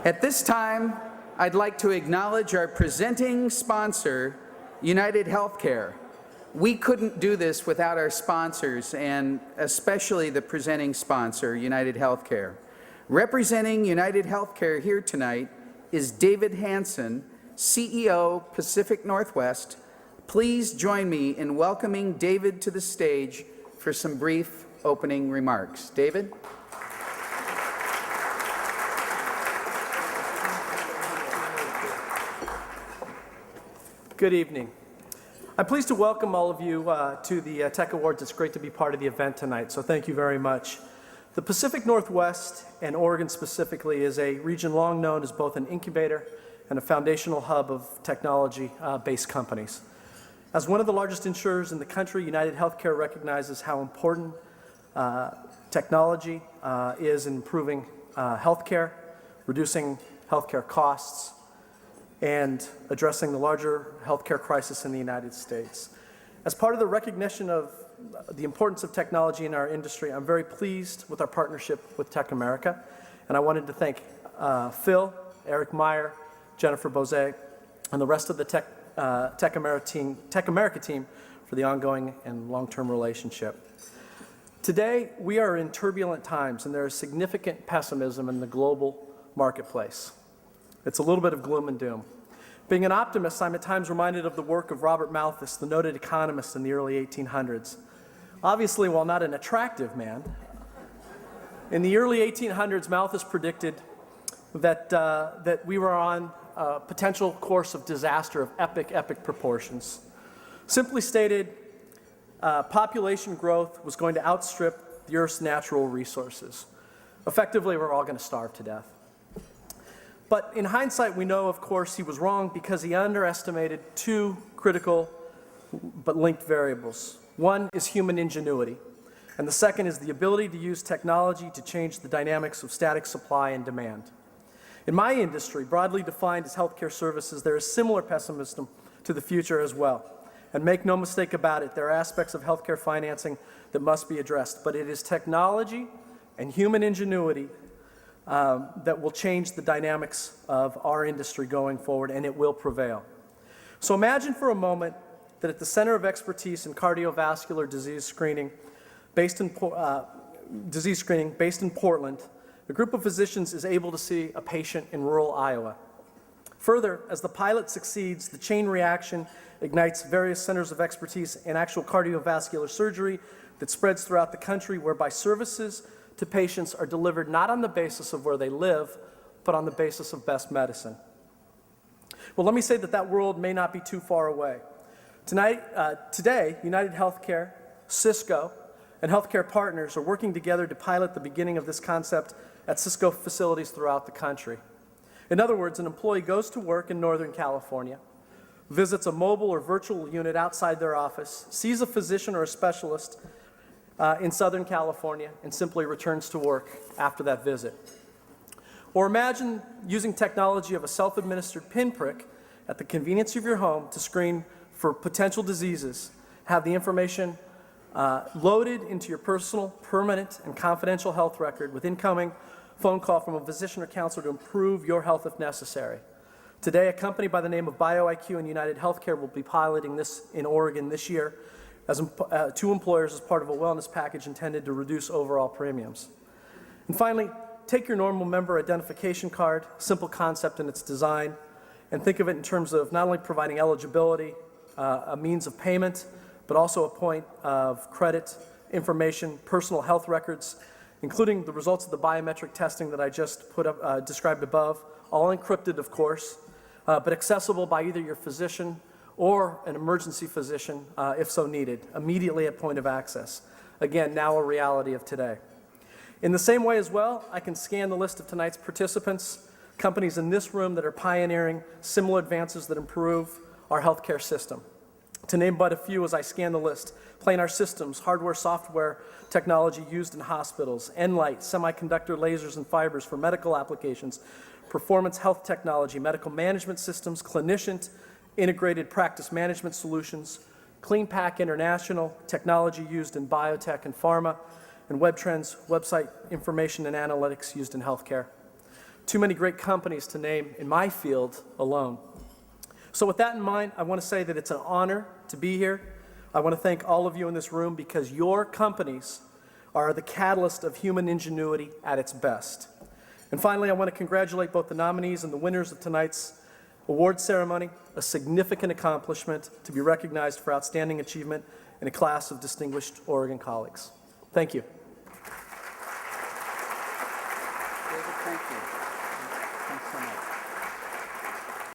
At this time, I'd like to acknowledge our presenting sponsor, UnitedHealthcare. We couldn't do this without our sponsors, and especially the presenting sponsor, UnitedHealthcare. Representing UnitedHealthcare here tonight is David Hansen, CEO, Pacific Northwest. Please join me in welcoming David to the stage for some brief opening remarks. David? Good evening. I'm pleased to welcome all of you to the Tech Awards. It's great to be part of the event tonight, so thank you very much. The Pacific Northwest, and Oregon specifically, is a region long known as both an incubator and a foundational hub of technology-based companies. As one of the largest insurers in the country, UnitedHealthcare recognizes how important technology is in improving healthcare, reducing healthcare costs, and addressing the larger healthcare crisis in the United States. As part of the recognition of the importance of technology in our industry, I'm very pleased with our partnership with TechAmerica, and I wanted to thank Phil, Eric Meyer, Jennifer Bozet, and the rest of the TechAmerica team for the ongoing and long-term relationship. Today, we are in turbulent times, and there is significant pessimism in the global marketplace. It's a little bit of gloom and doom. Being an optimist, I'm at times reminded of the work of Robert Malthus, the noted economist in the early 1800s. Obviously, while not an attractive man, in the early 1800s, Malthus predicted that we were on a potential course of disaster of epic proportions. Simply stated, population growth was going to outstrip the Earth's natural resources. Effectively, we're all going to starve to death. But in hindsight, we know, of course, he was wrong because he underestimated two critical but linked variables. One is human ingenuity, and the second is the ability to use technology to change the dynamics of static supply and demand. In my industry, broadly defined as healthcare services, there is similar pessimism to the future as well. And make no mistake about it, there are aspects of healthcare financing that must be addressed, but it is technology and human ingenuity that will change the dynamics of our industry going forward, and it will prevail. So imagine for a moment that at the Center of Expertise in Cardiovascular Disease Screening, based in Portland, a group of physicians is able to see a patient in rural Iowa. Further, as the pilot succeeds, the chain reaction ignites various centers of expertise in actual cardiovascular surgery that spreads throughout the country, whereby services to patients are delivered not on the basis of where they live, but on the basis of best medicine. Well, let me say that world may not be too far away. Today, UnitedHealthcare, Cisco, and healthcare partners are working together to pilot the beginning of this concept at Cisco facilities throughout the country. In other words, an employee goes to work in Northern California, visits a mobile or virtual unit outside their office, sees a physician or a specialist in Southern California, and simply returns to work after that visit. Or imagine using technology of a self-administered pinprick at the convenience of your home to screen for potential diseases, have the information loaded into your personal, permanent, and confidential health record with incoming phone call from a physician or counselor to improve your health if necessary. Today, a company by the name of BioIQ and UnitedHealthcare will be piloting this in Oregon this year as to employers as part of a wellness package intended to reduce overall premiums. And finally, take your normal member identification card, simple concept in its design, and think of it in terms of not only providing eligibility, a means of payment, but also a point of credit, information, personal health records, including the results of the biometric testing that I just described above, all encrypted, of course, but accessible by either your physician or an emergency physician, if so needed, immediately at point of access. Again, now a reality of today. In the same way as well, I can scan the list of tonight's participants, companies in this room that are pioneering similar advances that improve our healthcare system. To name but a few as I scan the list: planar systems, hardware, software, technology used in hospitals, Enlight, semiconductor lasers and fibers for medical applications, performance health technology, medical management systems, clinicians, integrated practice management solutions, CleanPack International, technology used in biotech and pharma, and WebTrends, website information and analytics used in healthcare. Too many great companies to name in my field alone. So with that in mind, I want to say that it's an honor to be here. I want to thank all of you in this room because your companies are the catalyst of human ingenuity at its best. And finally, I want to congratulate both the nominees and the winners of tonight's award ceremony, a significant accomplishment to be recognized for outstanding achievement in a class of distinguished Oregon colleagues. Thank you. David, thank you. Thanks so much.